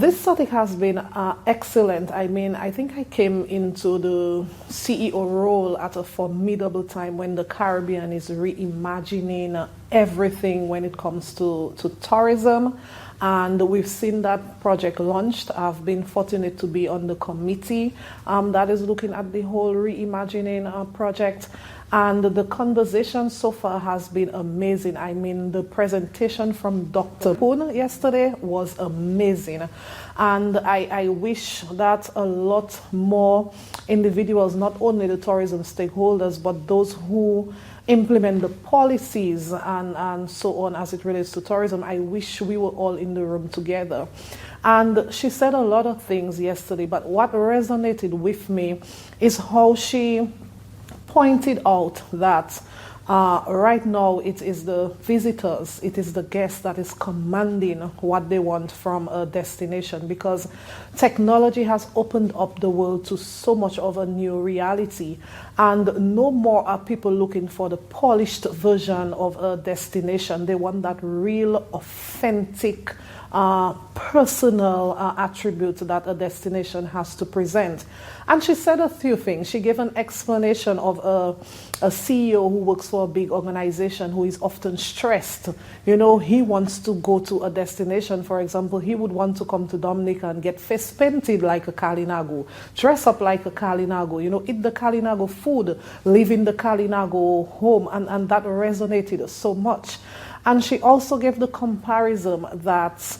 This SOTIC has been excellent. I mean, I think I came into the CEO role at a formidable time when the Caribbean is reimagining everything when it comes to tourism. And we've seen that project launched. I've been fortunate to be on the committee that is looking at the whole reimagining project. And the conversation so far has been amazing. I mean, the presentation from Dr. Pune yesterday was amazing. And I wish that a lot more individuals, not only the tourism stakeholders, but those who implement the policies and so on as it relates to tourism, I wish we were all in the room together. And she said a lot of things yesterday, but what resonated with me is how she pointed out that right now it is the visitors, it is the guests that is commanding what they want from a destination, because technology has opened up the world to so much of a new reality, and no more are people looking for the polished version of a destination. They want that real, authentic, personal attribute that a destination has to present. And she said a few things. She gave an explanation of a CEO who works for a big organization who is often stressed. You know, he wants to go to a destination. For example, he would want to come to Dominica and get face painted like a Kalinago, dress up like a Kalinago, you know, eat the Kalinago food, live in the Kalinago home, and that resonated so much. And she also gave the comparison that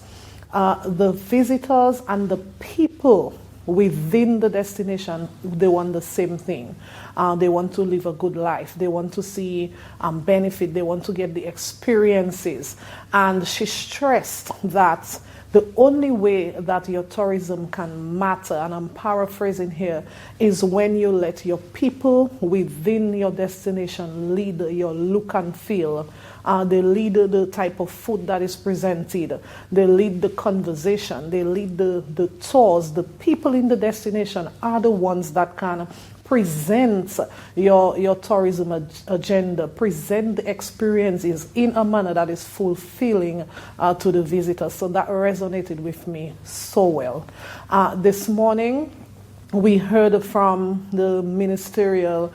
the visitors and the people within the destination, they want the same thing. They want to live a good life. They want to see benefit. They want to get the experiences. And she stressed that the only way that your tourism can matter, and I'm paraphrasing here, is when you let your people within your destination lead your look and feel. They lead the type of food that is presented. They lead the conversation. They lead the tours. The people in the destination are the ones that can present your tourism agenda, present the experiences in a manner that is fulfilling to the visitors. So that resonated with me so well. This morning, we heard from the Ministerial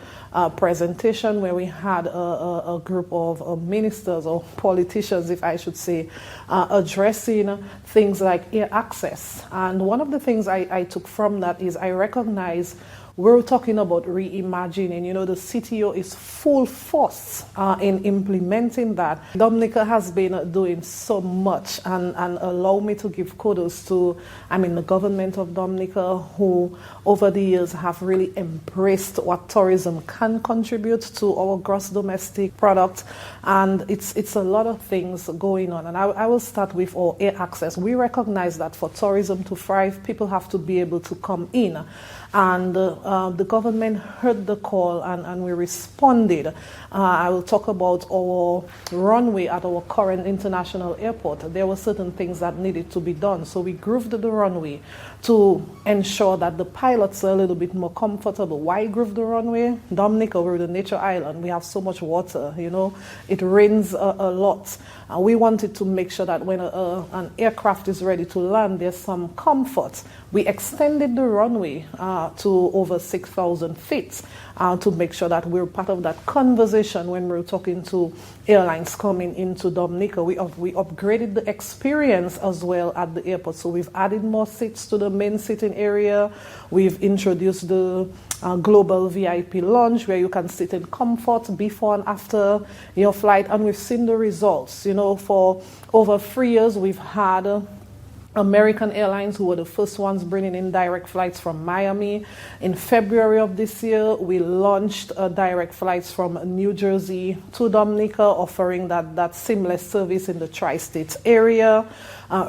presentation where we had a group of ministers or politicians, if I should say, addressing things like air access. And one of the things I took from that is I recognize we're talking about reimagining. You know, the CTO is full force in implementing that. Dominica has been doing so much, and allow me to give kudos to, the government of Dominica, who over the years have really embraced what tourism can contribute to our gross domestic product. And it's a lot of things going on. And I will start with our air access. We recognize that for tourism to thrive, people have to be able to come in. And the government heard the call and we responded. I will talk about our runway at our current international airport. There were certain things that needed to be done. So we grooved the runway to ensure that the pilots are a little bit more comfortable. Why groove the runway? Dominica, we're the nature island. We have so much water, you know. It rains a lot. We wanted to make sure that when an aircraft is ready to land, there's some comfort. We extended the runway to over 6,000 feet to make sure that we're part of that conversation when we're talking to airlines coming into Dominica. We upgraded the experience as well at the airport. So we've added more seats to the main sitting area. We've introduced the global VIP lounge where you can sit in comfort before and after your flight. And we've seen the results. You know, for over 3 years, we've had American Airlines, who were the first ones bringing in direct flights from Miami. In February of this year, we launched direct flights from New Jersey to Dominica, offering that seamless service in the tri-state area.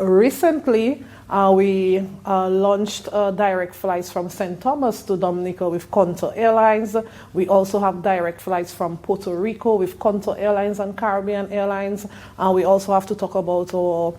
Recently, we launched direct flights from St. Thomas to Dominica with Contour Airlines. We also have direct flights from Puerto Rico with Contour Airlines and Caribbean Airlines. We also have to talk about our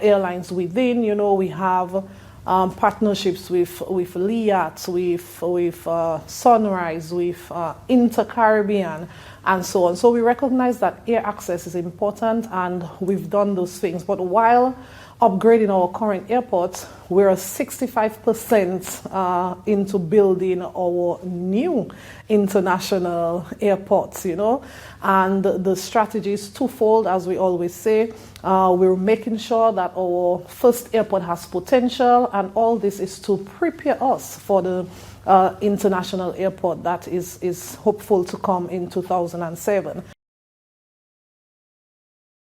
airlines within. You know, we have partnerships with LIAT, with Sunrise, with InterCaribbean, and so on. So we recognize that air access is important, and we've done those things. But while upgrading our current airports, we're 65% into building our new international airports, and the strategy is twofold, as we always say. We're making sure that our first airport has potential, and all this is to prepare us for the international airport that is hopeful to come in 2007.